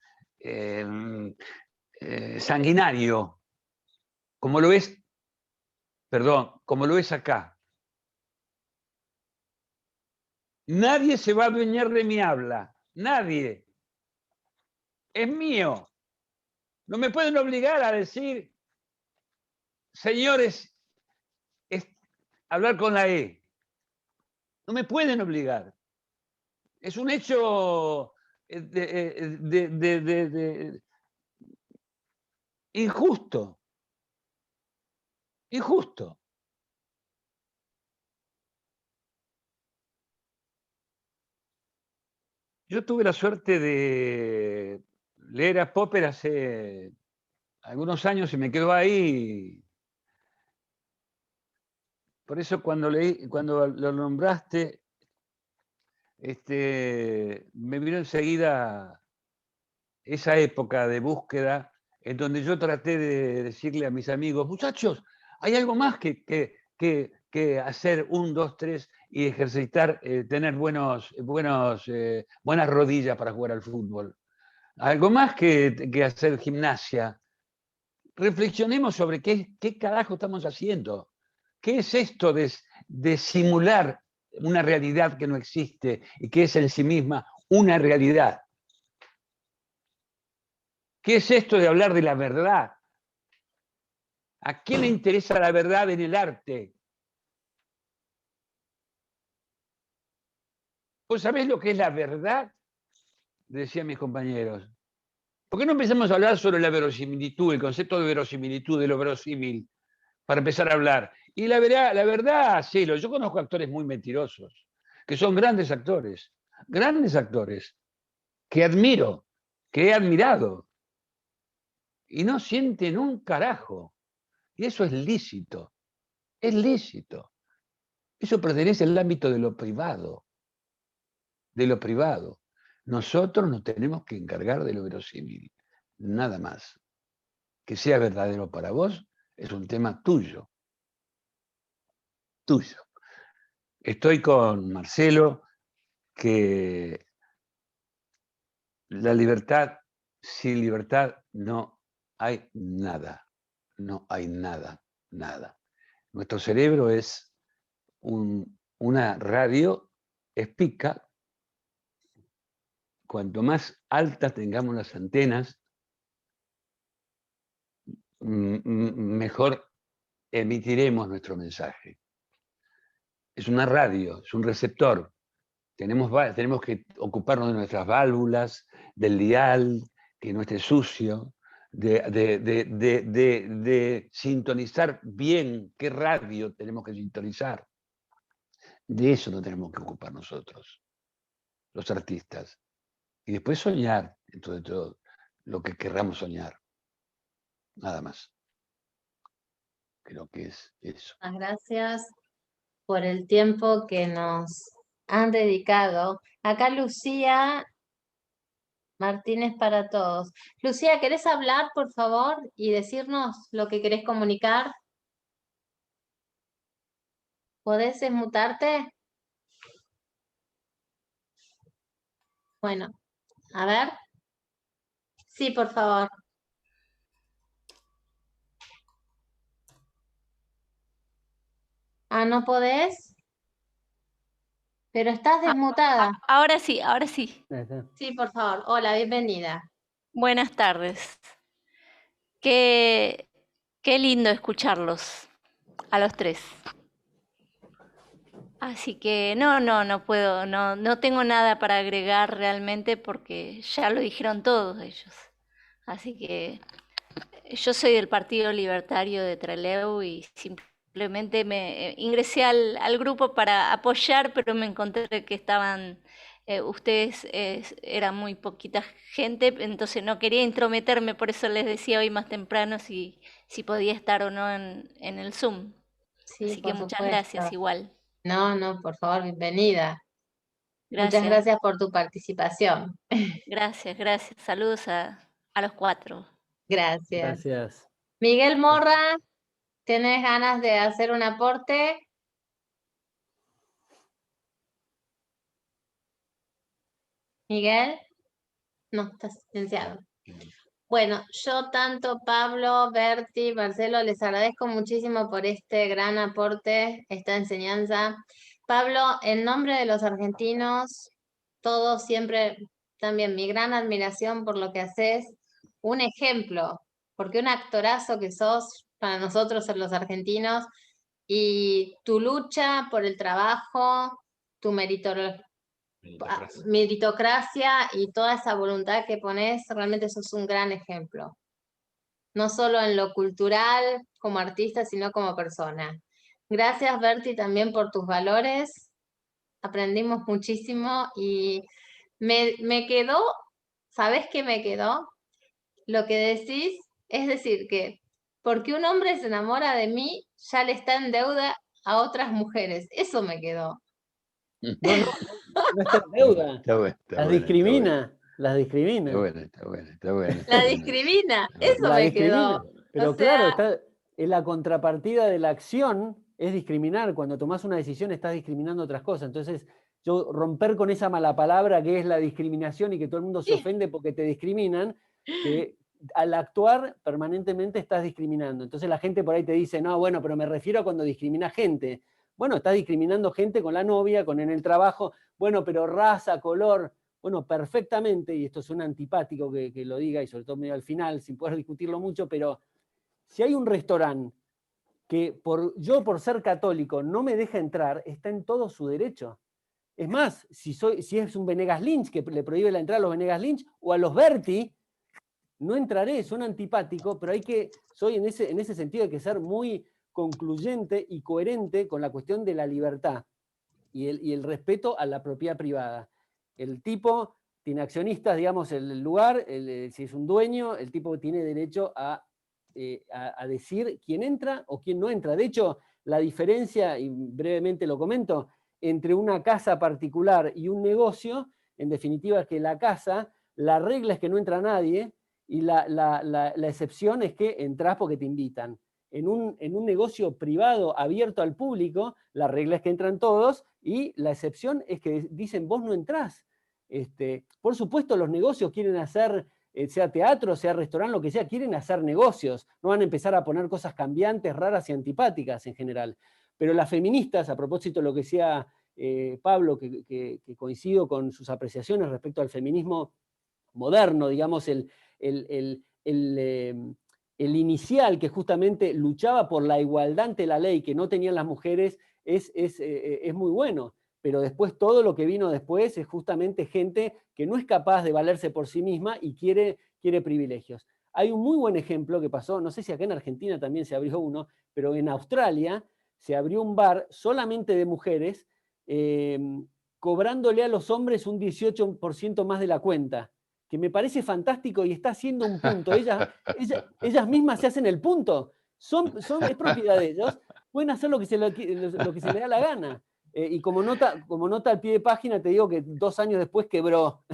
sanguinario, como lo es, como lo es acá. Nadie se va a adueñar de mi habla, nadie. Es mío. No me pueden obligar a decir, señores, hablar con la E. No me pueden obligar. Es un hecho injusto. Injusto. Yo tuve la suerte de leer a Popper hace algunos años y me quedó ahí. Por eso cuando lo nombraste, me vino enseguida esa época de búsqueda en donde yo traté de decirle a mis amigos, muchachos, hay algo más que hacer 1, 2, 3 y ejercitar, tener buenas rodillas para jugar al fútbol. Algo más que hacer gimnasia. Reflexionemos sobre qué carajo estamos haciendo. ¿Qué es esto de simular una realidad que no existe y que es en sí misma una realidad? ¿Qué es esto de hablar de la verdad? ¿A quién le interesa la verdad en el arte? ¿Vos sabés lo que es la verdad? Decían mis compañeros. ¿Por qué no empezamos a hablar sobre la verosimilitud, el concepto de verosimilitud, de lo verosímil, para empezar a hablar? Y la verdad, sí, yo conozco actores muy mentirosos, que son grandes actores, que admiro, que he admirado, y no sienten un carajo. Y eso es lícito, es lícito. Eso pertenece al ámbito de lo privado, de lo privado. Nosotros nos tenemos que encargar de lo verosímil, nada más. Que sea verdadero para vos es un tema tuyo, tuyo. Estoy con Marcelo, que la libertad, sin libertad no hay nada, no hay nada, nada. Nuestro cerebro es una radio espica. Cuanto más altas tengamos las antenas, mejor emitiremos nuestro mensaje. Es una radio, es un receptor. Tenemos que ocuparnos de nuestras válvulas, del dial, que no esté sucio, de sintonizar bien qué radio tenemos que sintonizar. De eso no tenemos que ocupar nosotros, los artistas. Y después soñar, dentro de todo, lo que querramos soñar. Nada más. Creo que es eso.
Muchas gracias por el tiempo que nos han dedicado. Acá Lucía Martínez para todos. Lucía, ¿querés hablar, por favor, y decirnos lo que querés comunicar? ¿Podés desmutarte? Bueno, a ver. Sí, por favor. Ah, ¿no podés? Pero estás desmutada.
Ahora sí, ahora sí.
Ahí está.
Sí, por favor. Hola, bienvenida.
Buenas tardes. Qué lindo escucharlos a los tres. Así que no puedo, no tengo nada para agregar realmente porque ya lo dijeron todos ellos. Así que yo soy del Partido Libertario de Trelew y simplemente me ingresé al grupo para apoyar, pero me encontré que estaban, ustedes eran muy poquita gente, entonces no quería intrometerme, por eso les decía hoy más temprano si podía estar o no en el Zoom.
Sí,
Así que
por
muchas
supuesto.
gracias igual.
No, por favor, bienvenida. Muchas
Gracias,
gracias por tu participación.
gracias. Saludos a los 4.
Gracias.
Gracias.
Miguel Morra, ¿tenés ganas de hacer un aporte? Miguel, no, estás silenciado. Bueno, yo tanto Pablo, Berti, Marcelo, les agradezco muchísimo por este gran aporte, esta enseñanza. Pablo, en nombre de los argentinos, todos siempre, también mi gran admiración por lo que haces, un ejemplo, porque un actorazo que sos para nosotros los argentinos y tu lucha por el trabajo, tu meritocracia y toda esa voluntad que pones, realmente sos un gran ejemplo. No solo en lo cultural como artista, sino como persona. Gracias, Berti, también por tus valores. Aprendimos muchísimo y me quedó, ¿sabes qué me quedó? Lo que decís, es decir, que porque un hombre se enamora de mí, ya le está en deuda a otras mujeres. Eso me quedó.
No está en deuda.
Está bueno, está
Las
bueno, está bueno.
discrimina, las discrimina.
Está bueno, está bueno, está bueno.
La
Está bueno.
discrimina,
Está bueno.
eso
La
me
discrimina.
quedó.
Pero
O
claro,
sea,
en la contrapartida de la acción es discriminar. Cuando tomás una decisión estás discriminando otras cosas. Entonces, yo romper con esa mala palabra que es la discriminación y que todo el mundo se ofende porque te discriminan, que al actuar permanentemente estás discriminando. Entonces la gente por ahí te dice, no, bueno, pero me refiero a cuando discrimina gente. Bueno, estás discriminando gente con la novia, con en el trabajo, bueno, pero raza, color. Bueno, perfectamente, y esto suena antipático que lo diga, y sobre todo medio al final, sin poder discutirlo mucho, pero si hay un restaurante que yo por ser católico no me deja entrar, está en todo su derecho. Es más, si es un Venegas Lynch que le prohíbe la entrada a los Venegas Lynch o a los Berti, no entraré, suena antipático, pero soy en ese sentido hay que ser muy concluyente y coherente con la cuestión de la libertad y el respeto a la propiedad privada. El tipo tiene accionistas, digamos, el lugar, si es un dueño, el tipo tiene derecho a decir quién entra o quién no entra. De hecho, la diferencia, y brevemente lo comento, entre una casa particular y un negocio, en definitiva, es que la casa, la regla es que no entra nadie y la excepción es que entras porque te invitan. En un negocio privado abierto al público, la regla es que entran todos y la excepción es que dicen vos no entrás. Por supuesto, los negocios quieren hacer, sea teatro, sea restaurante, lo que sea, quieren hacer negocios. No van a empezar a poner cosas cambiantes, raras y antipáticas en general. Pero las feministas, a propósito de lo que decía Pablo, que coincido con sus apreciaciones respecto al feminismo moderno, digamos, el inicial que justamente luchaba por la igualdad ante la ley que no tenían las mujeres es muy bueno, pero después todo lo que vino después es justamente gente que no es capaz de valerse por sí misma y quiere privilegios. Hay un muy buen ejemplo que pasó, no sé si acá en Argentina también se abrió uno, pero en Australia se abrió un bar solamente de mujeres, cobrándole a los hombres un 18% más de la cuenta, que me parece fantástico y está haciendo un punto. Ellas mismas se hacen el punto. Es propiedad de ellos, pueden hacer lo que se les da la gana. Y como nota al pie de página, te digo que 2 años después quebró.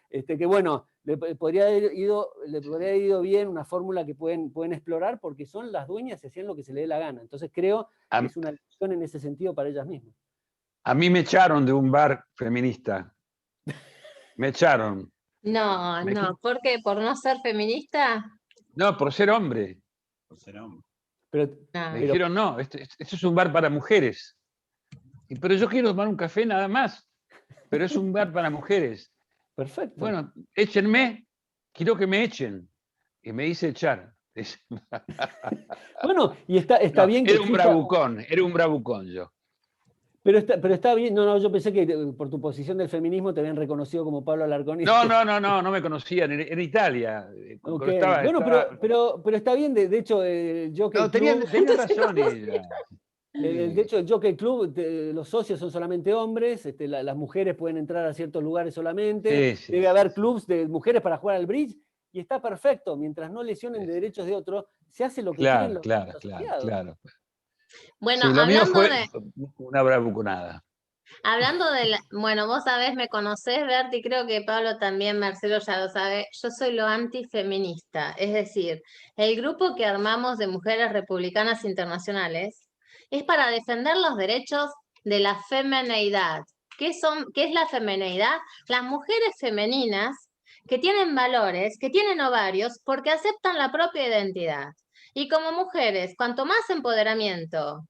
Que bueno, le podría haber ido bien, una fórmula que pueden explorar, porque son las dueñas y hacían lo que se les dé la gana. Entonces creo que es una lección en ese sentido para ellas mismas.
A mí me echaron de un bar feminista. Me echaron.
No, ¿por qué? ¿Por no ser feminista?
No, por ser hombre.
Por ser hombre.
Me dijeron, no, este es un bar para mujeres. Pero yo quiero tomar un café nada más. Pero es un bar para mujeres.
Perfecto.
Bueno, échenme, quiero que me echen. Y me hice echar.
Bueno, y está bien que
era un bravucón yo.
Pero está bien, no, yo pensé que por tu posición del feminismo te habían reconocido como Pablo Alarcón.
No me conocían. En Italia, cuando
Ok. Bueno, pero está bien, de hecho, el Jockey
No,
Club.
tenían razón ella.
De hecho, el Jockey Club, los socios son solamente hombres, las mujeres pueden entrar a ciertos lugares solamente,
Sí,
debe haber clubs de mujeres para jugar al bridge, y está perfecto, mientras no lesionen de
sí.
derechos de otros, se hace lo que quieren
Claro,
los
claro, claro,
asociados.
claro.
Bueno,
Sí, lo mío fue una bravuconada.
hablando de bueno, vos sabés, me conocés, Berti, creo que Pablo también, Marcelo ya lo sabe, yo soy lo antifeminista, es decir, el grupo que armamos de mujeres republicanas internacionales es para defender los derechos de la femineidad. ¿Qué es la femineidad? Las mujeres femeninas que tienen valores, que tienen ovarios, porque aceptan la propia identidad. Y como mujeres, cuanto más empoderamiento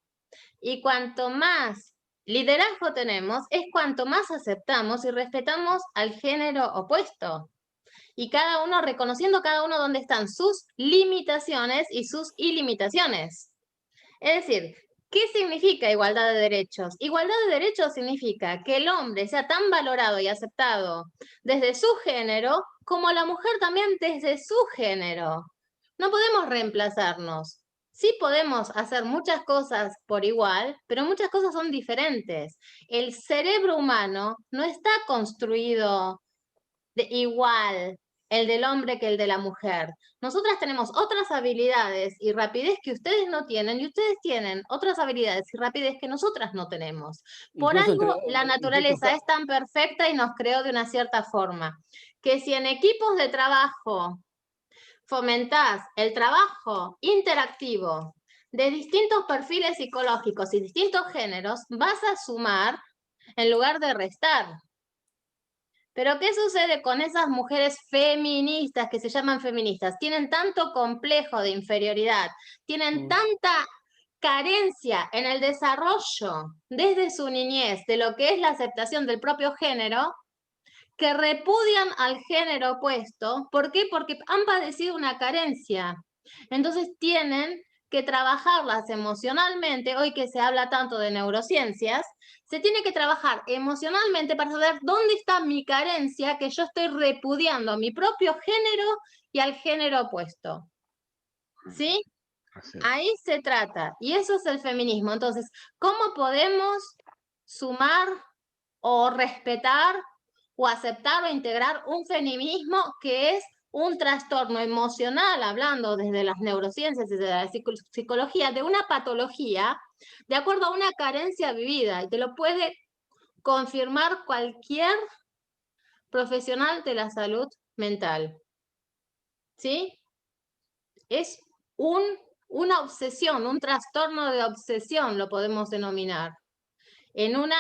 y cuanto más liderazgo tenemos, es cuanto más aceptamos y respetamos al género opuesto. Y cada uno reconociendo cada uno dónde están sus limitaciones y sus ilimitaciones. Es decir, ¿qué significa igualdad de derechos? Igualdad de derechos significa que el hombre sea tan valorado y aceptado desde su género como la mujer también desde su género. No podemos reemplazarnos. Sí podemos hacer muchas cosas por igual, pero muchas cosas son diferentes. El cerebro humano no está construido de igual el del hombre que el de la mujer. Nosotras tenemos otras habilidades y rapidez que ustedes no tienen y ustedes tienen otras habilidades y rapidez que nosotras no tenemos. Por
Incluso
algo la
incluso
naturaleza es tan perfecta y nos creó de una cierta forma, que si en equipos de trabajo fomentás el trabajo interactivo de distintos perfiles psicológicos y distintos géneros, vas a sumar en lugar de restar. Pero ¿qué sucede con esas mujeres feministas que se llaman feministas? Tienen tanto complejo de inferioridad, tienen tanta carencia en el desarrollo desde su niñez de lo que es la aceptación del propio género, que repudian al género opuesto. ¿Por qué? Porque han padecido una carencia. Entonces tienen que trabajarlas emocionalmente, hoy que se habla tanto de neurociencias, se tiene que trabajar emocionalmente para saber dónde está mi carencia, que yo estoy repudiando a mi propio género y al género opuesto. ¿Sí? Ahí se trata, y eso es el feminismo. Entonces, ¿cómo podemos sumar o respetar o aceptar o integrar un feminismo que es un trastorno emocional, hablando desde las neurociencias, desde la psicología, de una patología, de acuerdo a una carencia vivida, y te lo puede confirmar cualquier profesional de la salud mental? ¿Sí? Es una obsesión, un trastorno de obsesión, lo podemos denominar, en una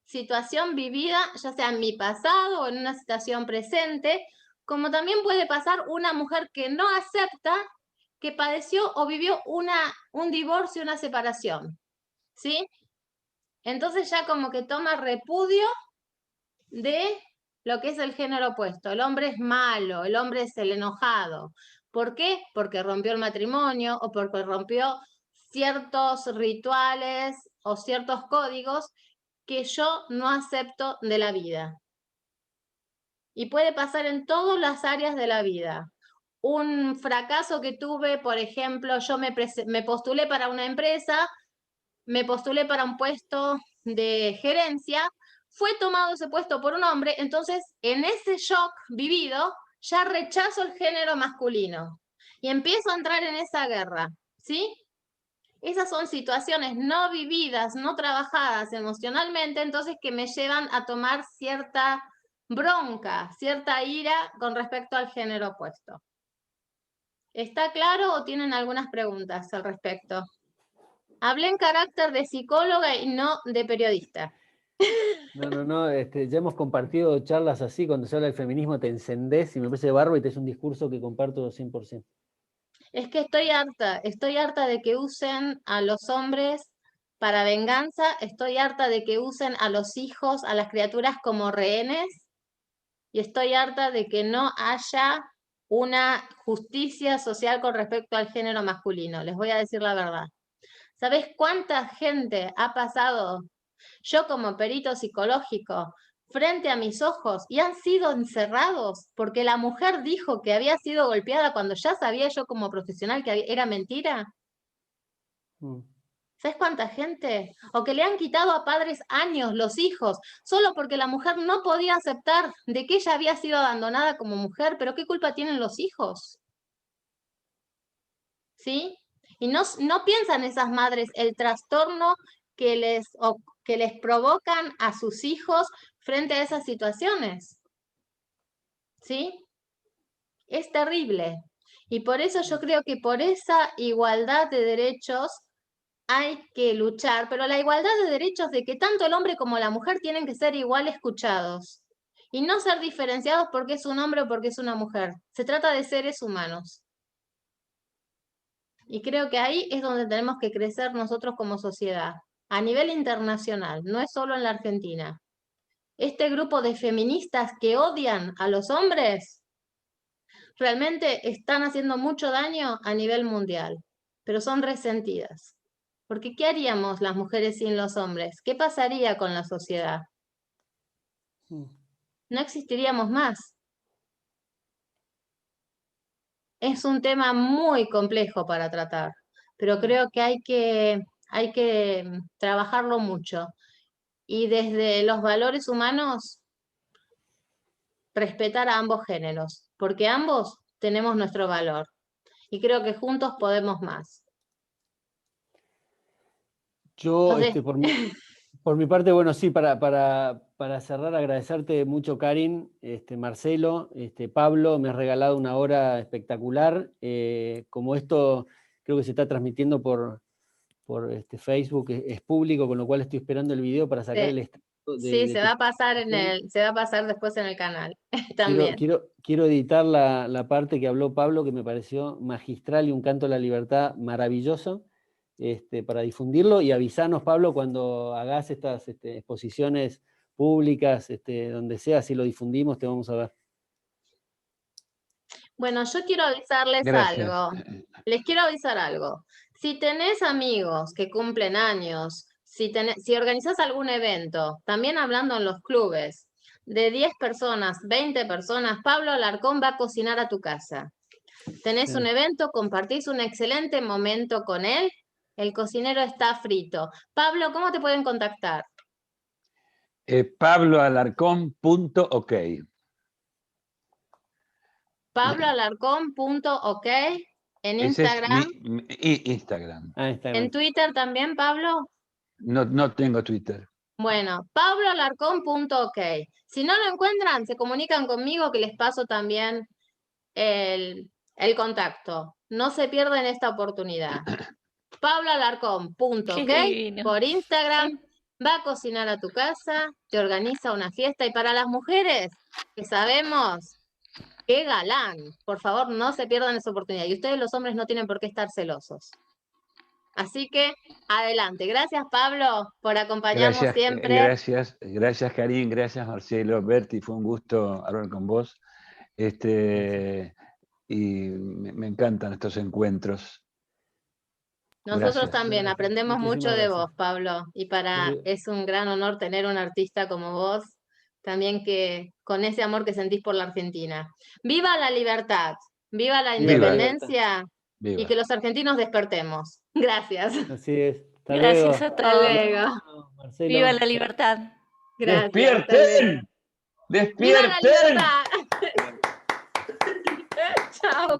situación vivida, ya sea en mi pasado o en una situación presente, como también puede pasar una mujer que no acepta que padeció o vivió un divorcio, una separación, ¿sí? Entonces ya como que toma repudio de lo que es el género opuesto. El hombre es malo, el hombre es el enojado. ¿Por qué? Porque rompió el matrimonio o porque rompió ciertos rituales o ciertos códigos que yo no acepto de la vida. Y puede pasar en todas las áreas de la vida. Un fracaso que tuve, por ejemplo, yo me postulé para una empresa, me postulé para un puesto de gerencia, fue tomado ese puesto por un hombre, entonces en ese shock vivido ya rechazo el género masculino y empiezo a entrar en esa guerra, ¿sí? Esas son situaciones no vividas, no trabajadas emocionalmente, entonces que me llevan a tomar cierta bronca, cierta ira con respecto al género opuesto. ¿Está claro o tienen algunas preguntas al respecto? Hablé en carácter de psicóloga y no de periodista.
No, ya hemos compartido charlas así, cuando se habla del feminismo te encendés y me parece bárbaro y te es un discurso que comparto 100%.
Es que estoy harta de que usen a los hombres para venganza, estoy harta de que usen a los hijos, a las criaturas como rehenes, y estoy harta de que no haya una justicia social con respecto al género masculino. Les voy a decir la verdad. ¿Sabés cuánta gente ha pasado Yo como perito psicológico, frente a mis ojos, y han sido encerrados porque la mujer dijo que había sido golpeada cuando ya sabía yo como profesional que era mentira. ¿Sabes cuánta gente? O que le han quitado a padres años los hijos, solo porque la mujer no podía aceptar de que ella había sido abandonada como mujer, pero ¿qué culpa tienen los hijos? ¿Sí? Y no piensan esas madres el trastorno que les provocan a sus hijos frente a esas situaciones. ¿Sí? Es terrible. Y por eso yo creo que por esa igualdad de derechos hay que luchar, pero la igualdad de derechos de que tanto el hombre como la mujer tienen que ser igual escuchados y no ser diferenciados porque es un hombre o porque es una mujer. Se trata de seres humanos. Y creo que ahí es donde tenemos que crecer nosotros como sociedad, a nivel internacional, no es solo en la Argentina. Este grupo de feministas que odian a los hombres realmente están haciendo mucho daño a nivel mundial, pero son resentidas. Porque ¿qué haríamos las mujeres sin los hombres? ¿Qué pasaría con la sociedad? No existiríamos más. Es un tema muy complejo para tratar, pero creo que hay que trabajarlo mucho. Y desde los valores humanos, respetar a ambos géneros, porque ambos tenemos nuestro valor. Y creo que juntos podemos más.
Yo,
Entonces,
por mi parte, bueno, sí, para cerrar, agradecerte mucho, Karin, Marcelo, Pablo, me has regalado una hora espectacular. Como esto creo que se está transmitiendo por Facebook, es público, con lo cual estoy esperando el video para sacar el extracto
sí,
de
se
tu
va a pasar
presentación.
se va a pasar después en el canal también.
Quiero editar la parte que habló Pablo, que me pareció magistral y un canto a la libertad maravilloso, para difundirlo, y avisanos, Pablo, cuando hagas estas exposiciones públicas, donde sea, si lo difundimos, te vamos a ver.
Bueno, yo quiero avisarles
Gracias.
algo. Les quiero avisar algo. Si tenés amigos que cumplen años, si organizás algún evento, también hablando en los clubes, de 10 personas, 20 personas, Pablo Alarcón va a cocinar a tu casa. Tenés un evento, compartís un excelente momento con él, el cocinero está frito. Pablo, ¿cómo te pueden contactar?
Pabloalarcón.ok.
Pabloalarcón.ok en
Ese es
Instagram.
mi Instagram.
¿En Twitter también, Pablo?
No tengo Twitter.
Bueno, pabloalarcón.ok. Si no lo encuentran, se comunican conmigo que les paso también el contacto. No se pierden esta oportunidad. pabloalarcón.ok
Qué divino.
por Instagram. Va a cocinar a tu casa, te organiza una fiesta. Y para las mujeres, que sabemos, qué galán. Por favor, no se pierdan esa oportunidad. Y ustedes los hombres no tienen por qué estar celosos. Así que, adelante. Gracias, Pablo, por acompañarnos siempre.
Gracias, Karin, gracias, Marcelo, Berti, fue un gusto hablar con vos. Y me encantan estos encuentros.
Nosotros
Gracias.
también aprendemos mucho de vos, Pablo, y es un gran honor tener un artista como vos, también que con ese amor que sentís por la Argentina. ¡Viva la libertad! ¡Viva la
Viva.
independencia!
Viva.
Y que los argentinos despertemos. Gracias.
Así es. Hasta
Gracias
luego.
a todos.
Marcelo.
Viva la libertad.
Gracias.
¡Despierten!
¡Viva la
¡Despierten!
libertad! Chao.